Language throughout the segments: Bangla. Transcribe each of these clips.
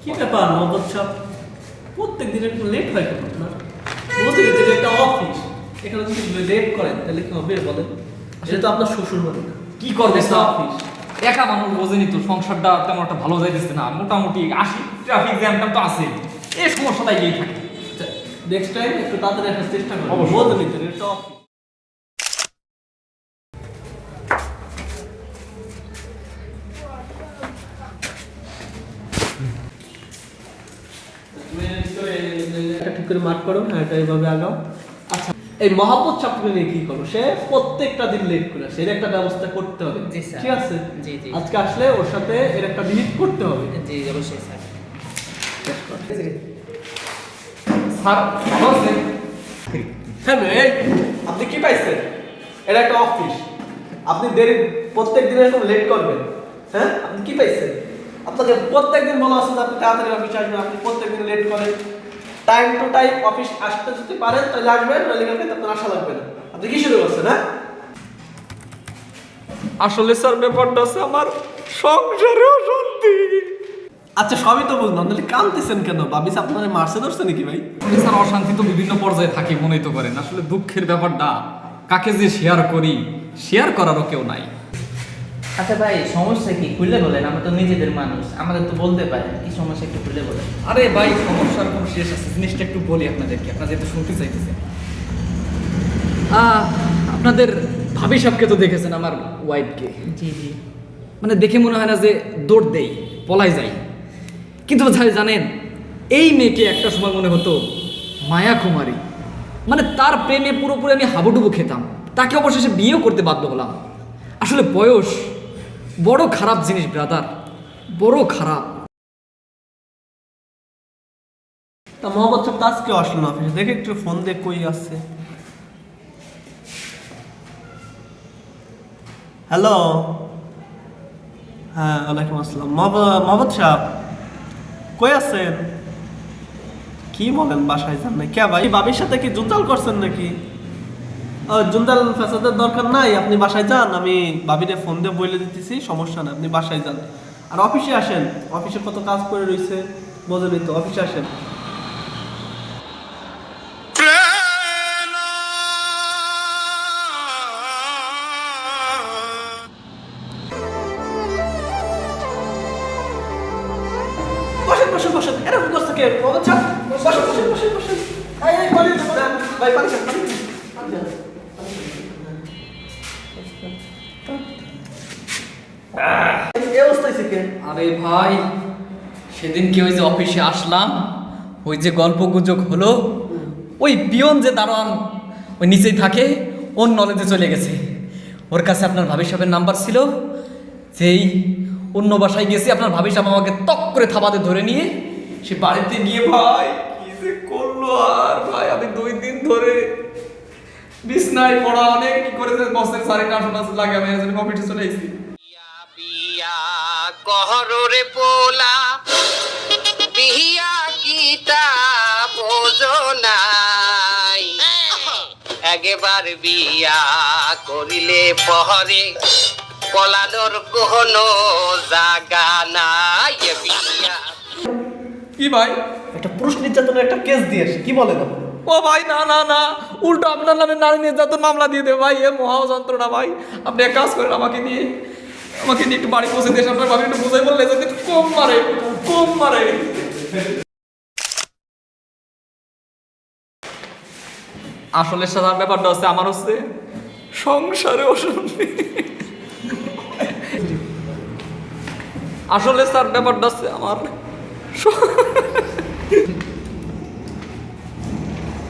কি ব্যাপার মোহাম্মদ সাহেব, প্রত্যেক দিন একটু লেট হয় কেন আপনার? বলতে যে একটা অফিস, এখানে যদি লেট করেন তাহলে কি হবে বলেন? সেটা তো আপনার শ্বশুর বাড়ি না, কি করবে একটা অফিস। একা মানুষ বোঝেনি তো, সংসারটা তেমন একটা ভালো যাইতেছে না, মোটামুটি 80 ট্রাফিক জ্যামটা তো আছে, এই সমস্যাটা এই থাকে। নেক্সট টাইম একটু তাড়াতাড়ি আসার চেষ্টা করুন। অবশ্যই। বলতে নিতেন একটা অফিস। ঠিক করে মার্ক করো, হ্যাঁ এটা এইভাবে আগাও। আচ্ছা, এই মহাপত ছাত্রকে নিয়ে কি করো? সে প্রত্যেকটা দিন লেট করে আসে, এর একটা ব্যবস্থা করতে হবে। জি, স্যার। ঠিক আছে, জি, জি। আজকে আসলে ওর সাথে এর একটা ভিজিট করতে হবে। জি অবশ্যই স্যার। স্যার ভালো আছেন? হ্যাঁ এই, আপনি কি পাইছেন? এটা একটা অফিস, আপনি দেরি প্রত্যেক দিন এরকম লেট করবেন? হ্যাঁ, আপনি কি পাইছেন? আপনাকে প্রত্যেক দিন বলা আছে যে আপনি তাড়াতাড়ি অফিসে আসবেন, আপনি প্রত্যেক দিন লেট করেন। টাইম টু টাইম অফিস আসতে যদি পারেন তাহলে আসবেন, নইলে কিন্তু আপনার আশা লাগবে না। আপনি কি শুরু করছেন? হ্যাঁ, আসলে স্যার ব্যাপারটা আছে আমার সংসারে অশান্তি। আচ্ছা সবই তো বুঝলাম, তাহলে কাঁদতেছেন কেন? ভাবিস আপনার মারছে ধরছে নাকি ভাই? স্যার অশান্তি তো বিভিন্ন পর্যায়ে থাকে, মনেই তো করেন। আসলে দুঃখের ব্যাপারটা কাকে যে শেয়ার করি, শেয়ার করারও কেউ নাই। আচ্ছা ভাই, সমস্যা কি খুলে বলেন, আমরা তো নিজেদের মানুষ, আমাদের তো বলতে পারেন কি সমস্যা, একটু খুলে বলেন। আরে ভাই, সমস্যার কোনো শেষ আছে, জিনিসটা একটু বলি আপনাদেরকে, আপনারা যেহেতু শুনতে চাইতেছেন। আপনাদের ভাবি সাহেবকে তো দেখেছেন, আমার ওয়াইফকে, জি জি। মানে দেখে মনে হয় না যে দৌড় দেই, পলাই যাই। কিন্তু ভাই জানেন, এই মেয়েকে একটা সময় মনে হতো মায়া কুমারী, মানে তার প্রেমে পুরোপুরি আমি হাবুডুবু খেতাম। তাকে অবশেষে বিয়েও করতে বাধ্য হলাম। আসলে বয়স বড় খারাপ জিনিস ব্রাদার, বড় খারাপ। তা মোহাম্মদ সাহেব আজকে আসলো না অফিসে, দেখে একটু ফোন দিয়ে কই আছে। হ্যালো, হ্যাঁ ওয়ালাইকুম আসসালাম। মোহাম্মদ সাহেব কই আছেন? কি বলেন বাসায় যান না কে ভাই? বাবির সাথে কি জুনজাল করছেন নাকি? জুনজাল ফেসাদের দরকার নাই, আপনি বাসায় যান, আমি বাবিরে ফোন দিয়ে বলে দিতেছি, সমস্যা নাই, আপনি বাসায় যান। আর অফিসে আসেন, অফিসে কত কাজ করে রয়েছে বোঝেনই তো, অফিসে আসেন। বসেন বসেন বসেন, এরকম করছে কে? মোহাম্মদ সাহেব বসেন বসেন বসেন বসেন। এই পানি দেন ভাই, পানি খান, পানি খান। এই অবস্থা হয়েছে কে? আরে ভাই, সেদিন কি ওই যে অফিসে আসলাম, ওই যে গল্প গুজব হলো, ওই পিয়ন যে দারোয়ান ওই নিচেই থাকে, ওর নলেজে চলে গেছে। ওর কাছে আপনার ভাবি সাহেবের নাম্বার ছিল, যেই অন্য বাসায় গেছি, আপনার ভাবি সাহেব আমাকে তক করে থাবাতে ধরে নিয়ে সে বাড়িতে গিয়ে ভাই কি যে করলো। আর ভাই আমি 2 দিন ধরে বিছনায় পড়া, অনেক কি করেছে, বসের সাড়ে 8:30 লাগে, আমি অফিসে চলে এসেছি। বিয়া কহরে পোলা বিহিয়া গীতা বোঝনাই একবার বিয়া করিলে পহরে পলানোর কোনো জাগা নাই বিয়া। কি ভাই? একটা পুরুষ নির্যাতনের একটা কেস দিয়ে আসে, কি বলেন আপনি? ও ভাই, না না না, উল্টো আপনার নামে নারী নির্যাতন মামলা দিয়ে দেবে ভাই, এ মহা যন্ত্রণা ভাই। আপনি এক কাজ করেন, আমাকে নিয়ে একটু বাড়ি পৌঁছে দিয়ে আপনার ভাবি একটু বোঝাই বললে যদি একটু কম মারে, কম মারে। আসলে সাধারণ ব্যাপারটা হচ্ছে আমার হচ্ছে সংসারে অশান্তি। আসলে স্যার ব্যাপারটা হচ্ছে আমার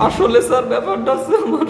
আসলে স্যার ব্যাপারটা হচ্ছে আমার